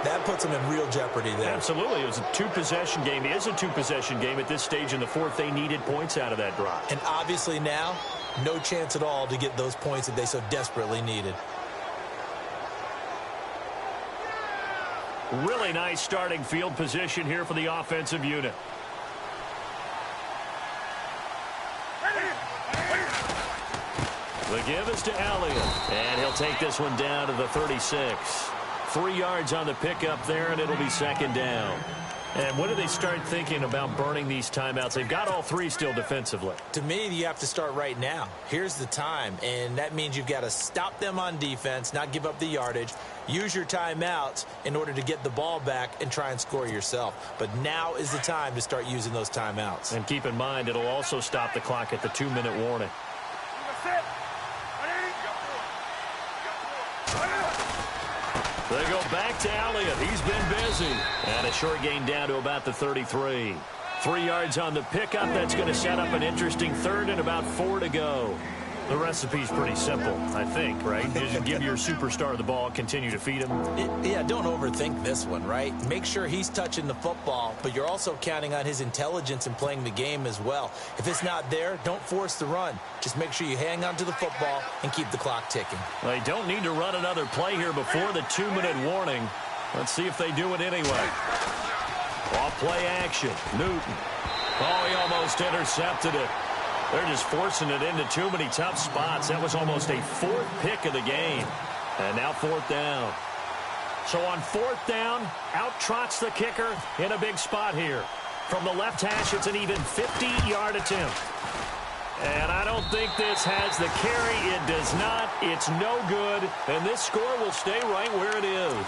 that puts them in real jeopardy there. Absolutely. It was a two-possession game. It is a two-possession game at this stage in the fourth. They needed points out of that drive. And obviously now, no chance at all to get those points that they so desperately needed. Really nice starting field position here for the offensive unit. The give is to Elliott, and he'll take this one down to the 36. 3 yards on the pickup there, and it'll be second down. And when do they start thinking about burning these timeouts? They've got all three still defensively. To me, you have to start right now. Here's the time, and that means you've got to stop them on defense, not give up the yardage, use your timeouts in order to get the ball back and try and score yourself. But now is the time to start using those timeouts. And keep in mind, it'll also stop the clock at the 2-minute warning. They go back to Elliott. He's been busy. And a short gain down to about the 33. 3 yards on the pickup. That's going to set up an interesting third and about 4 to go. The recipe's pretty simple, I think, right? Just give your superstar the ball, continue to feed him. Yeah, don't overthink this one, right? Make sure he's touching the football, but you're also counting on his intelligence in playing the game as well. If it's not there, don't force the run. Just make sure you hang on to the football and keep the clock ticking. They don't need to run another play here before the 2-minute warning. Let's see if they do it anyway. Off play action. Newton. Oh, he almost intercepted it. They're just forcing it into too many tough spots. That was almost a fourth pick of the game. And now fourth down. So on fourth down, out trots the kicker in a big spot here. From the left hash, it's an even 50-yard attempt. And I don't think this has the carry. It does not. It's no good. And this score will stay right where it is.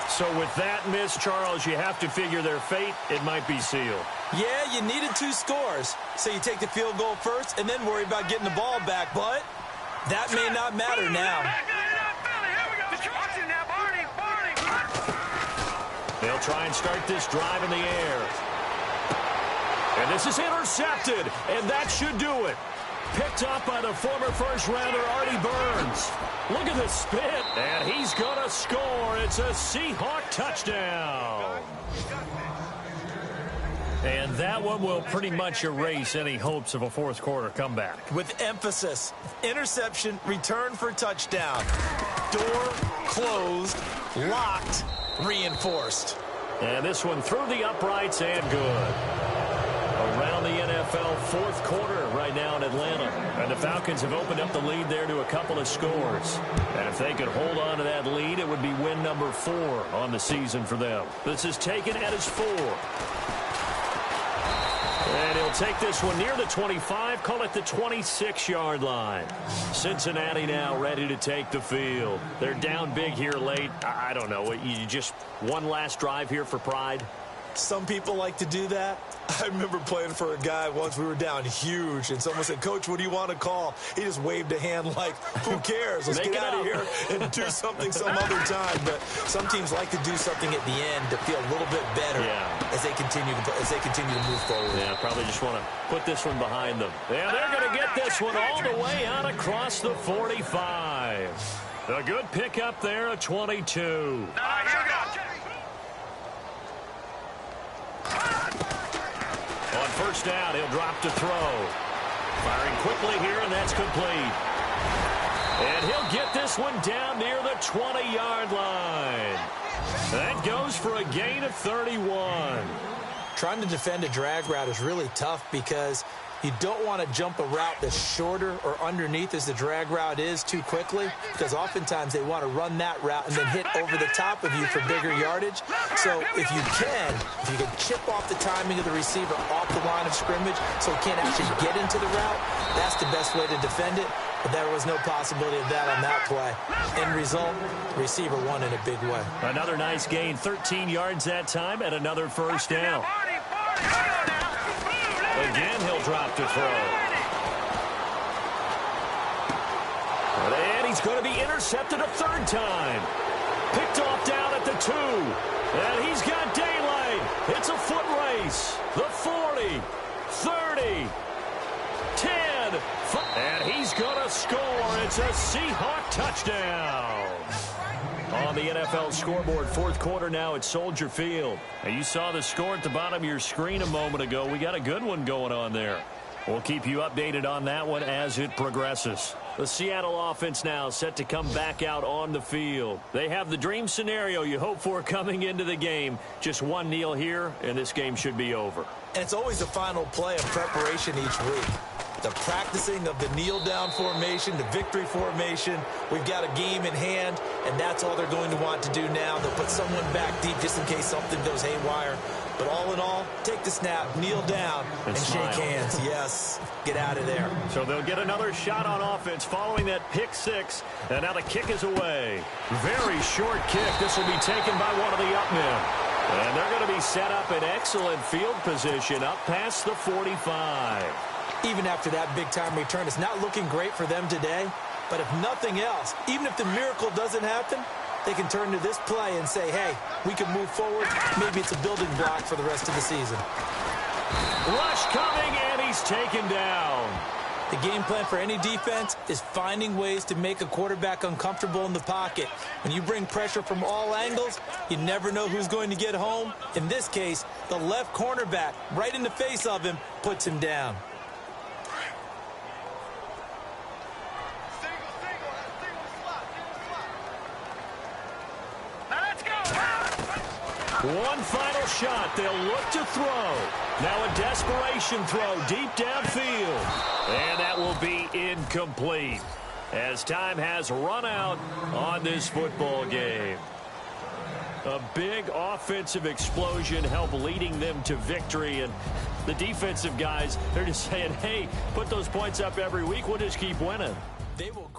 So with that miss, Charles, you have to figure their fate. It might be sealed. Yeah, you needed 2 scores. So you take the field goal first and then worry about getting the ball back. But that may not matter now. They'll try and start this drive in the air. And this is intercepted. And that should do it. Picked up by the former first-rounder Artie Burns. Look at the spin. And he's going to score. It's a Seahawk touchdown. And that one will pretty much erase any hopes of a fourth-quarter comeback. With emphasis, interception, return for touchdown. Door closed, locked, reinforced. And this one through the uprights and good. Around the NFL fourth quarter right now in Atlanta. And the Falcons have opened up the lead there to a couple of scores. And if they could hold on to that lead, it would be win number 4 on the season for them. This is taken at his 4. And he'll take this one near the 25, call it the 26-yard line. Cincinnati now ready to take the field. They're down big here late. I don't know. You just one last drive here for pride? Some people like to do that. I remember playing for a guy once. We were down huge, and someone said, "Coach, what do you want to call?" He just waved a hand like, "Who cares? Let's get out of here and do something some other time." But some teams like to do something at the end to feel a little bit better as they continue to move forward. Yeah, probably just want to put this one behind them. Yeah, they're going to get this one all the way out across the 45. A good pickup there, a 22. On first down, he'll drop to throw. Firing quickly here, and that's complete. And he'll get this one down near the 20-yard line. That goes for a gain of 31. Trying to defend a drag route is really tough because you don't want to jump a route that's shorter or underneath as the drag route is too quickly, because oftentimes they want to run that route and then hit over the top of you for bigger yardage. So if you can chip off the timing of the receiver off the line of scrimmage so he can't actually get into the route, that's the best way to defend it. But there was no possibility of that on that play. End result, receiver won in a big way. Another nice gain, 13 yards that time, and another first down. Again, he'll drop to throw. And he's going to be intercepted a third time. Picked off down at the 2. And he's got daylight. It's a foot race. The 40, 30, 10. And he's going to score. It's a Seahawk touchdown. On the NFL scoreboard, fourth quarter now at Soldier Field. And you saw the score at the bottom of your screen a moment ago. We got a good one going on there. We'll keep you updated on that one as it progresses. The Seattle offense now set to come back out on the field. They have the dream scenario you hope for coming into the game. Just one kneel here, and this game should be over. And it's always the final play of preparation each week. The practicing of the kneel-down formation, the victory formation. We've got a game in hand, and that's all they're going to want to do now. They'll put someone back deep just in case something goes haywire. But all in all, take the snap, kneel down, and shake hands. Yes, get out of there. So they'll get another shot on offense following that pick six. And now the kick is away. Very short kick. This will be taken by one of the up men. And they're going to be set up in excellent field position up past the 45. Even after that big-time return, it's not looking great for them today. But if nothing else, even if the miracle doesn't happen, they can turn to this play and say, hey, we can move forward. Maybe it's a building block for the rest of the season. Rush coming, and he's taken down. The game plan for any defense is finding ways to make a quarterback uncomfortable in the pocket. When you bring pressure from all angles, you never know who's going to get home. In this case, the left cornerback, right in the face of him, puts him down. One final shot. They'll look to throw. Now a desperation throw deep downfield. And that will be incomplete as time has run out on this football game. A big offensive explosion helped leading them to victory. And the defensive guys, they're just saying, hey, put those points up every week. We'll just keep winning. They will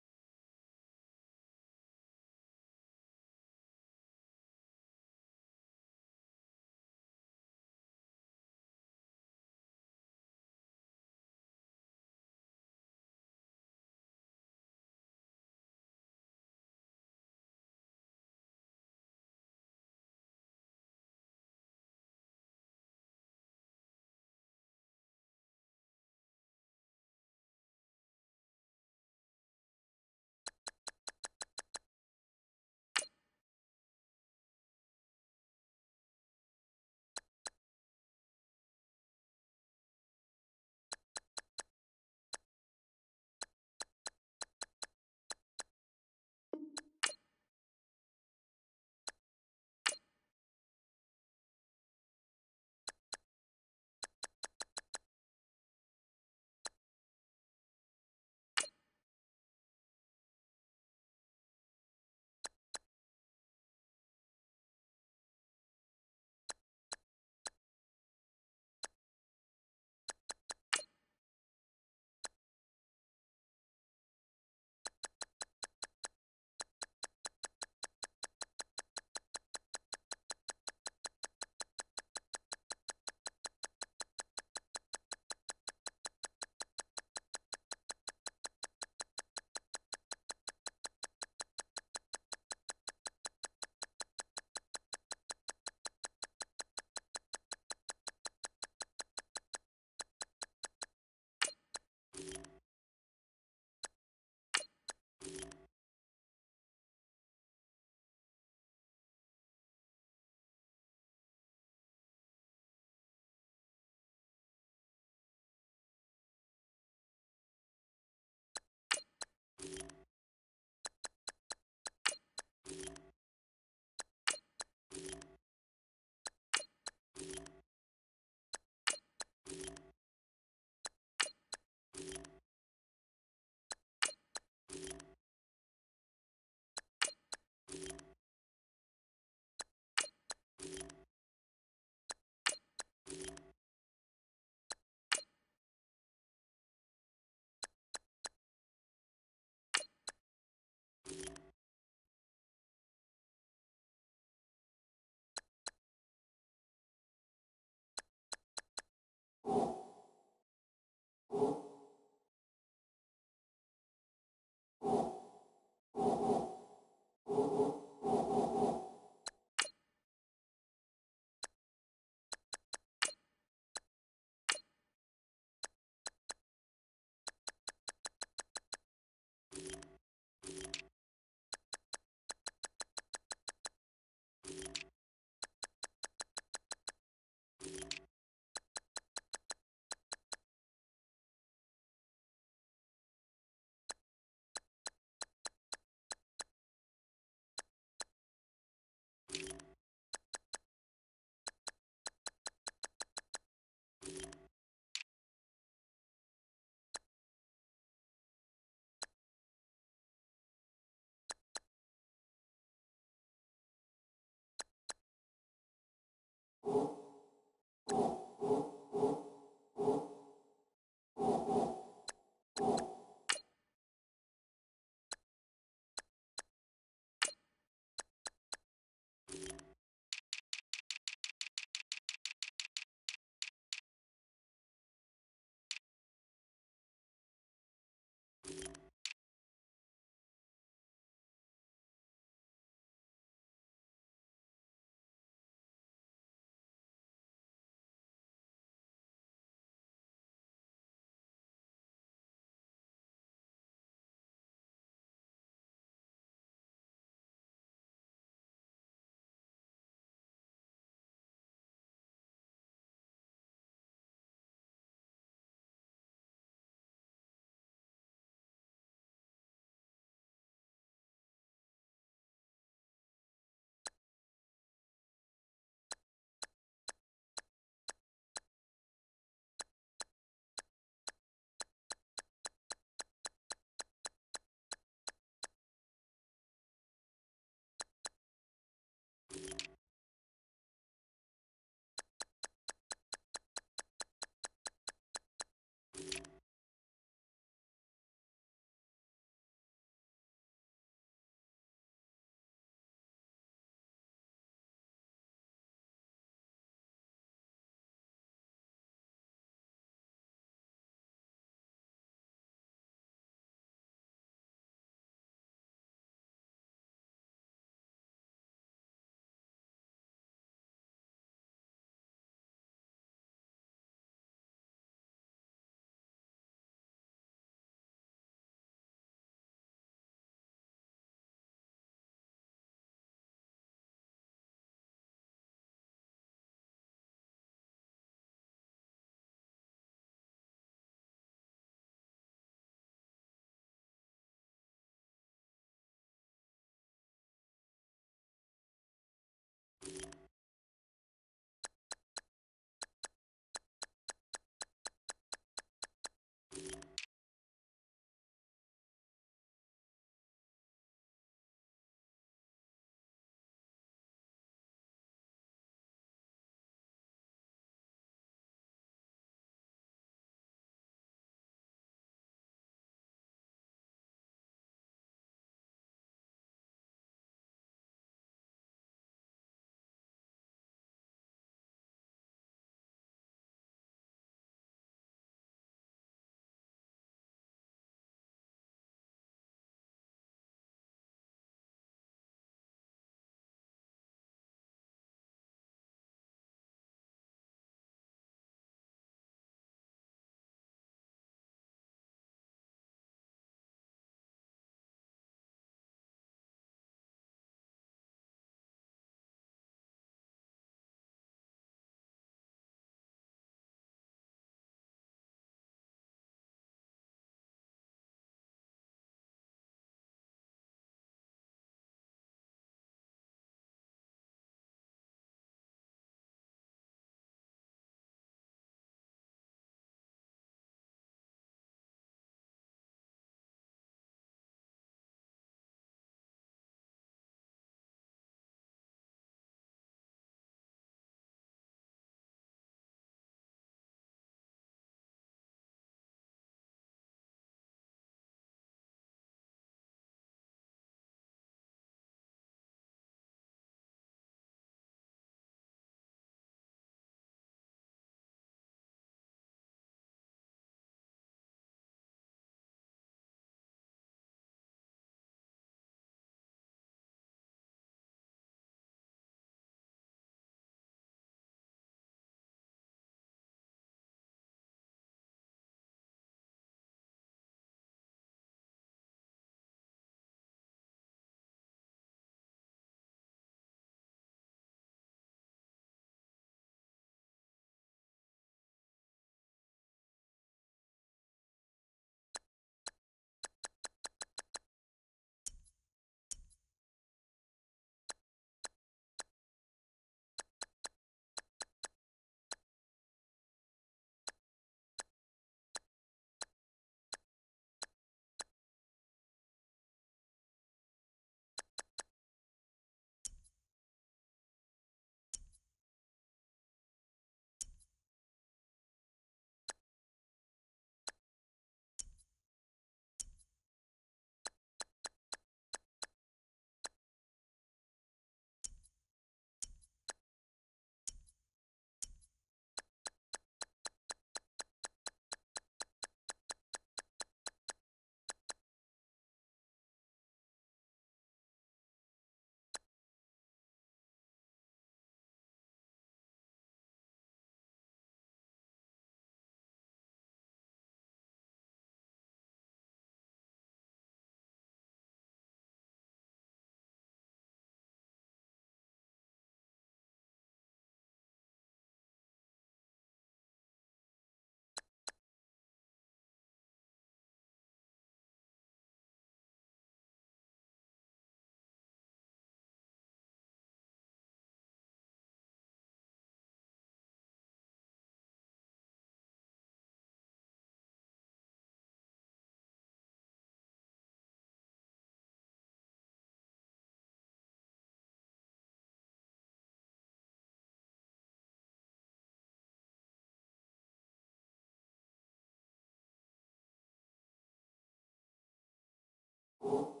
You